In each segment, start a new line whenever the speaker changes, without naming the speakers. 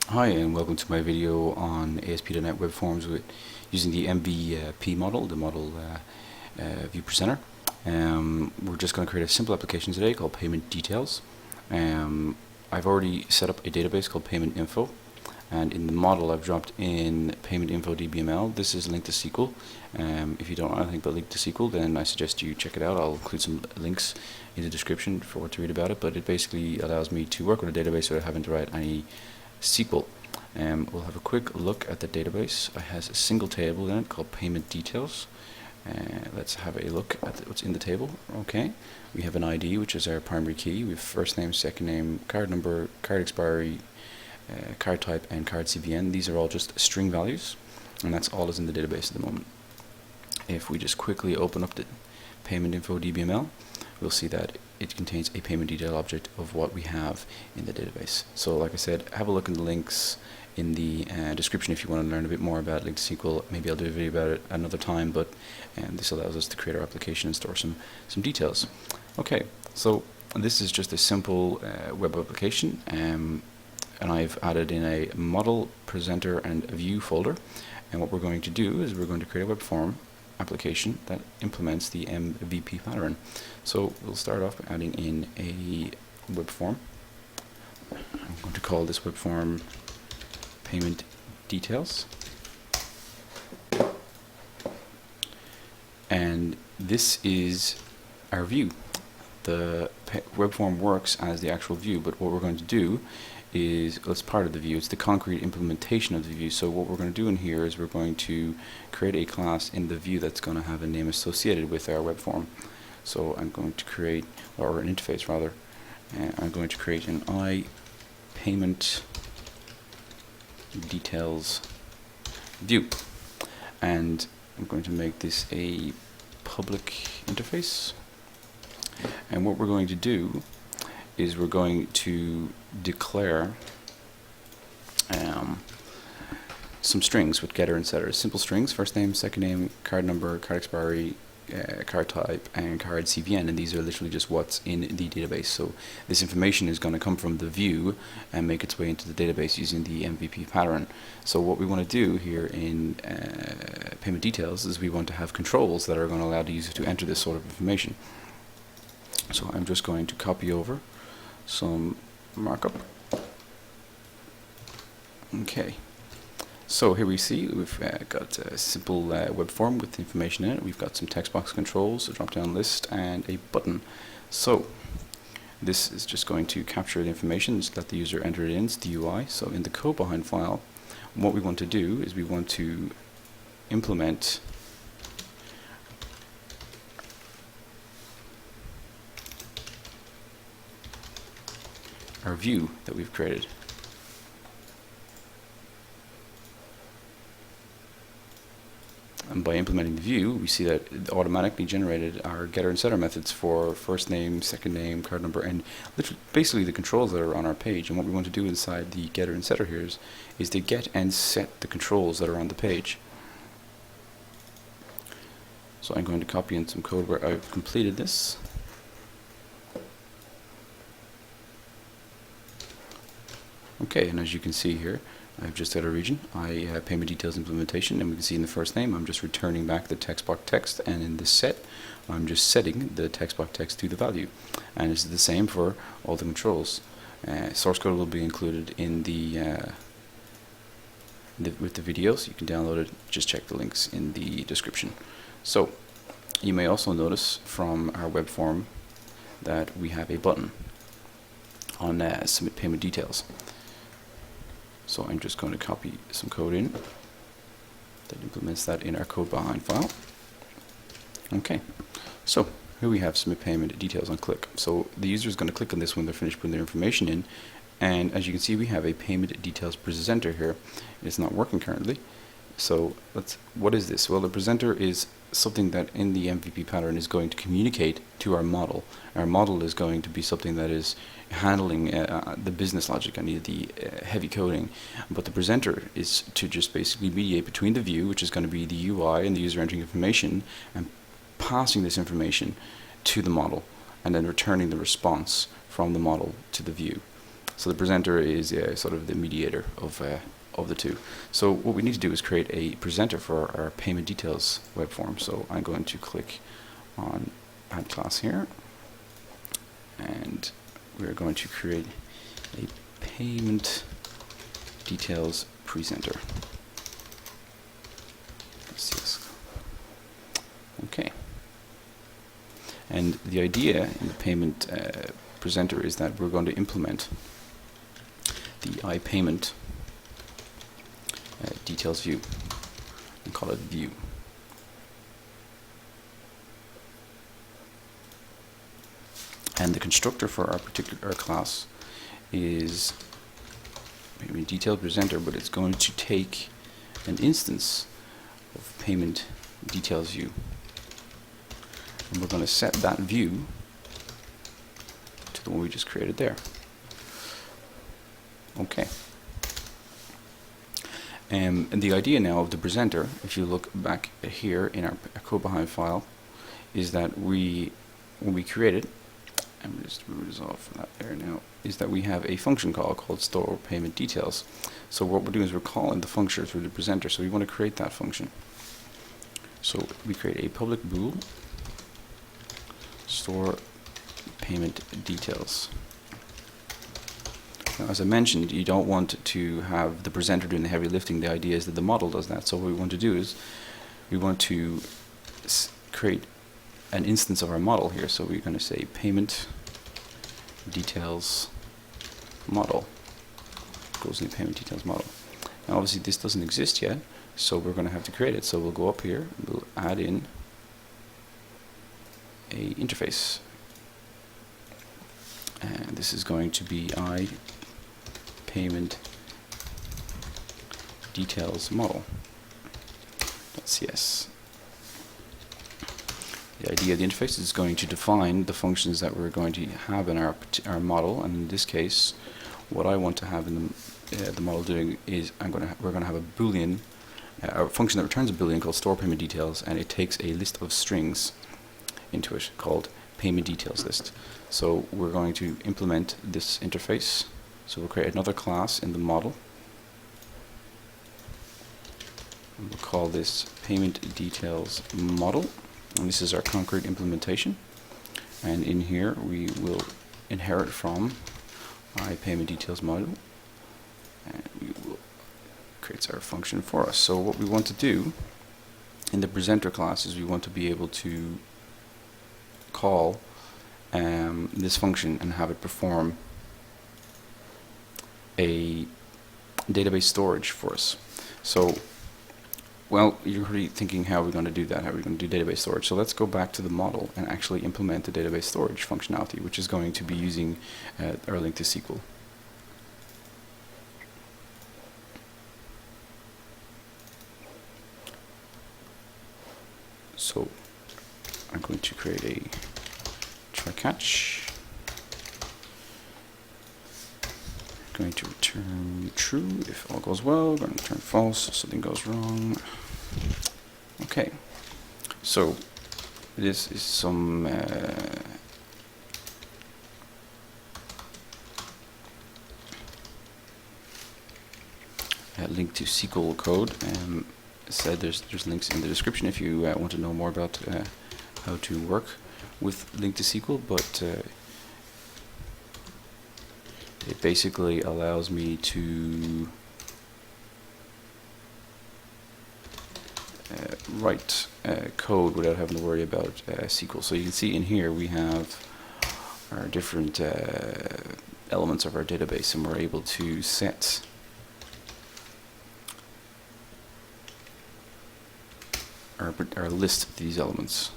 Hi and welcome to my video on ASP.NET Web Forms with using the MVP model, the model view presenter. We're just going to create a simple application today called Payment Details. I've already set up a database called Payment Info, and in the model I've dropped in Payment Info DBML. This is linked to SQL. If you don't know anything about linked to SQL, then I suggest you check it out. I'll include some links in the description for what to read about it, but it basically allows me to work with a database without having to write any SQL. We'll have a quick look at the database. It has a single table in it called Payment Details. Let's have a look at what's in the table. Okay, we have an ID, which is our primary key. We have first name, second name, card number, card expiry, card type, and card CVN. These are all just string values, and that's all is in the database at the moment. If we just quickly open up the Payment Info DBML, we'll see that it contains a payment detail object of what we have in the database. So like I said, have a look in the links in the description if you want to learn a bit more about linked to SQL. Maybe I'll do a video about it another time, but this allows us to create our application and store some details. Okay, so this is just a simple web application, and I've added in a model, presenter, and view folder. And what we're going to do is we're going to create a web form application that implements the MVP pattern. So we'll start off by adding in a web form. I'm going to call this web form Payment Details. And this is our view. The web form works as the actual view, but what we're going to do is, well, it's part of the view, it's the concrete implementation of the view. So what we're going to do in here is we're going to create a class in the view that's going to have a name associated with our web form. So I'm going to create, or an interface rather, I'm going to create an iPayment Details view, and I'm going to make this a public interface. And what we're going to do is we're going to declare some strings with getter and setter. Simple strings: first name, second name, card number, card expiry, card type, and card CVN, and these are literally just what's in the database. So this information is going to come from the view and make its way into the database using the MVP pattern. So what we want to do here in Payment Details is we want to have controls that are going to allow the user to enter this sort of information. So I'm just going to copy over some markup. Okay, so here we see we've got a simple web form with information in it. We've got some text box controls, a drop down list, and a button. So this is just going to capture the information that the user entered in. It's the UI. So in the code behind file, what we want to do is we want to implement our view that we've created. And by implementing the view, we see that it automatically generated our getter and setter methods for first name, second name, card number, and basically the controls that are on our page. And what we want to do inside the getter and setter here is to get and set the controls that are on the page. So I'm going to copy in some code where I've completed this. Okay, and as you can see here, I've just got a region. I have Payment Details implementation, and we can see in the first name I'm just returning back the text box text, and in this set I'm just setting the text box text to the value. And it's the same for all the controls. Source code will be included in with the video, so you can download it. Just check the links in the description. So you may also notice from our web form that we have a button on Submit Payment Details. So I'm just going to copy some code in that implements that in our code behind file. Okay, so here we have Submit Payment Details on click. So the user is going to click on this when they're finished putting their information in, and as you can see we have a Payment Details presenter here. It's not working currently. So what is this? Well, the presenter is something that in the MVP pattern is going to communicate to our model. Our model is going to be something that is handling the business logic and the heavy coding, but the presenter is to just basically mediate between the view, which is going to be the UI and the user entering information, and passing this information to the model, and then returning the response from the model to the view. So the presenter is sort of the mediator of the two. So what we need to do is create a presenter for our payment details web form. So I'm going to click on add class here, and we're going to create a payment details presenter. Yes. Okay. And the idea in the payment presenter is that we're going to implement the iPayment details view and call it view. And the constructor for our particular class is maybe detailed presenter, but it's going to take an instance of payment details view, and we're going to set that view to the one we just created there. Okay. And the idea now of the presenter, if you look back here in our code behind file, is that when we create it, and we just resolve that there now, is that we have a function call called store payment details. So what we're doing is we're calling the function through the presenter, so we want to create that function. So we create a public bool store payment details. Now, as I mentioned, you don't want to have the presenter doing the heavy lifting. The idea is that the model does that. So what we want to do is we want to create an instance of our model here. So we're going to say payment details model goes in the payment details model. Now obviously this doesn't exist yet, so we're going to have to create it. So we'll go up here, we'll add in a interface, and this is going to be iPayment details model .cs. The idea of the interface is going to define the functions that we're going to have in our model, and in this case, what I want to have in the model doing is we're going to have a boolean, a function that returns a boolean called store payment details, and it takes a list of strings into it called payment details list. So we're going to implement this interface. So we'll create another class in the model, and we'll call this payment details model. And this is our concrete implementation, and in here we will inherit from iPayment details model, and we will create our function for us. So what we want to do in the presenter class is we want to be able to call this function and have it perform a database storage for us. So well, you're already thinking, how are we going to do that? How are we going to do database storage? So let's go back to the model and actually implement the database storage functionality, which is going to be using our link to SQL. So I'm going to create a try catch. Going to return true if all goes well. Going to return false if something goes wrong. Okay, so this is some link to SQL code. Said there's links in the description if you want to know more about how to work with link to SQL, but it basically allows me to write code without having to worry about SQL. So you can see in here we have our different elements of our database, and we're able to set our list of these elements.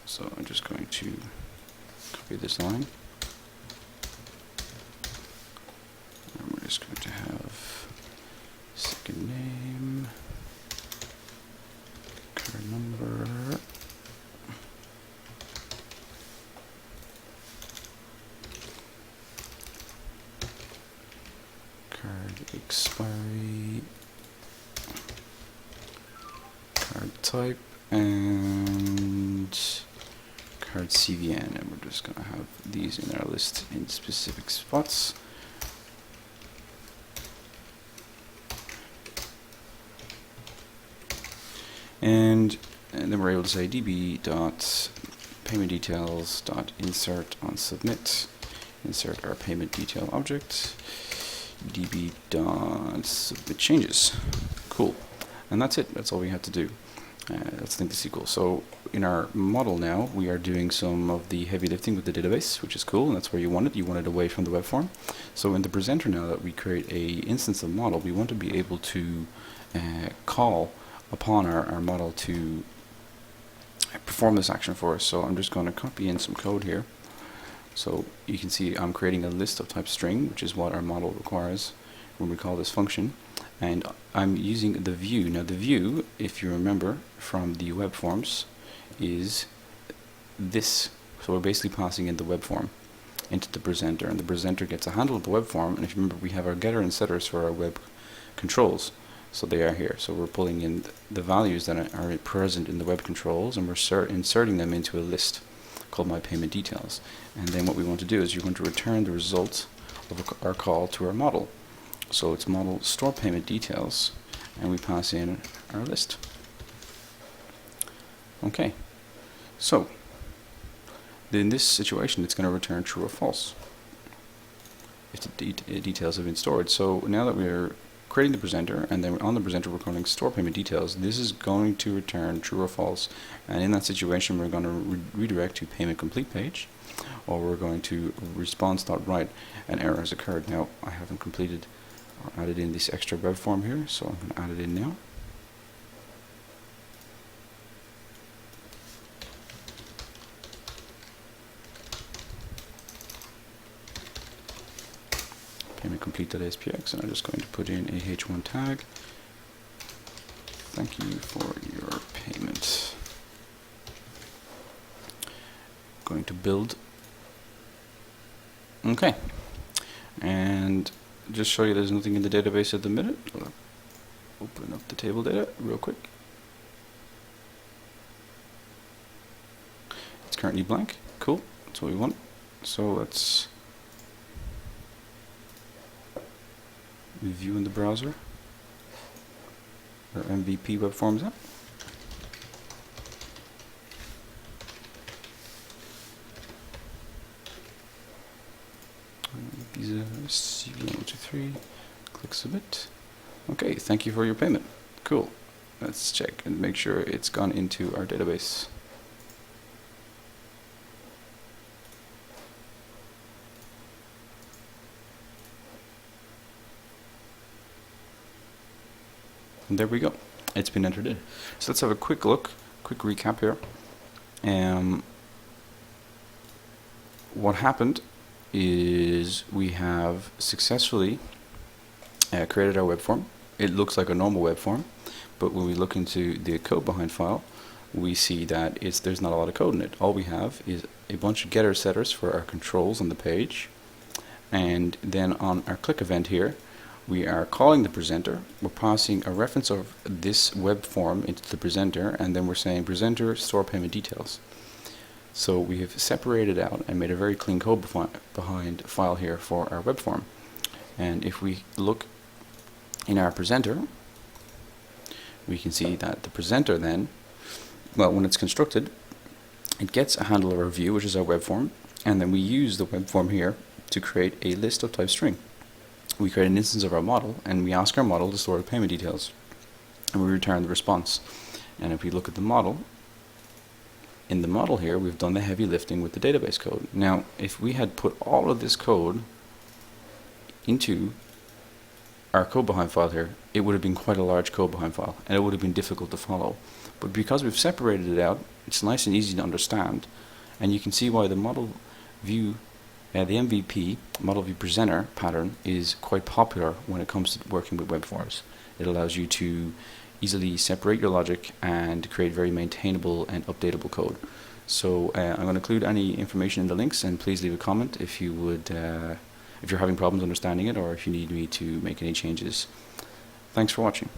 So I'm just going to copy this line, and we're just going to have second name, card number, card expiry, card type, and card CVN, and we're just going to have these in our list in specific spots. And then we're able to say db.paymentDetails.insert on submit, insert our payment detail object, db.submit changes. Cool. And that's it. That's all we had to do. Let's link the SQL. So in our model now, we are doing some of the heavy lifting with the database, which is cool, and that's where you want it. You want it away from the web form. So in the presenter now that we create a instance of model, we want to be able to call upon our model to perform this action for us. So I'm just going to copy in some code here. So you can see I'm creating a list of type string, which is what our model requires when we call this function. And I'm using the view. Now the view, if you remember from the web forms, is this. So we're basically passing in the web form into the presenter, and the presenter gets a handle of the web form. And if you remember, we have our getter and setters for our web controls. So they are here. So we're pulling in the values that are present in the web controls, and we're inserting them into a list called my payment details. And then what we want to do is you're going to return the result of our call to our model. So it's model store payment details, and we pass in our list. Okay. So in this situation, it's going to return true or false if the details have been stored. So now that we're creating the presenter, and then on the presenter we're calling store payment details, this is going to return true or false. And in that situation, we're going to redirect to payment complete page, or we're going to response.write an error has occurred. Now I haven't completed or added in this extra web form here, so I'm going to add it in now. Payment complete.aspx, and I'm just going to put in a h1 tag. Thank you for your payment. Going to build. Okay, and just show you there's nothing in the database at the minute. I'll open up the table data real quick. It's currently blank. Cool, that's what we want. So let's view in the browser our MVP web forms app. Visa CVN123, click submit. Okay, thank you for your payment. Cool. Let's check and make sure it's gone into our database. And there we go. It's been entered in. So let's have a quick look, quick recap here. What happened is we have successfully created our web form. It looks like a normal web form, but when we look into the code behind file, we see that there's not a lot of code in it. All we have is a bunch of getter setters for our controls on the page, and then on our click event here, we are calling the presenter. We're passing a reference of this web form into the presenter, and then we're saying presenter store payment details. So we have separated out and made a very clean code behind file here for our web form. And if we look in our presenter, we can see that the presenter then, well, when it's constructed, it gets a handle of our view, which is our web form, and then we use the web form here to create a list of type string. We create an instance of our model, and we ask our model to store the payment details, and we return the response. And if we look at the model, in the model here, we've done the heavy lifting with the database code. Now, if we had put all of this code into our code behind file here, it would have been quite a large code behind file, and it would have been difficult to follow. But because we've separated it out, it's nice and easy to understand, and you can see why the model view, the MVP, model view presenter pattern, is quite popular when it comes to working with web forms. It allows you to easily separate your logic and create very maintainable and updatable code. So I'm going to include any information in the links, and please leave a comment if you would, if you're having problems understanding it, or if you need me to make any changes. Thanks for watching.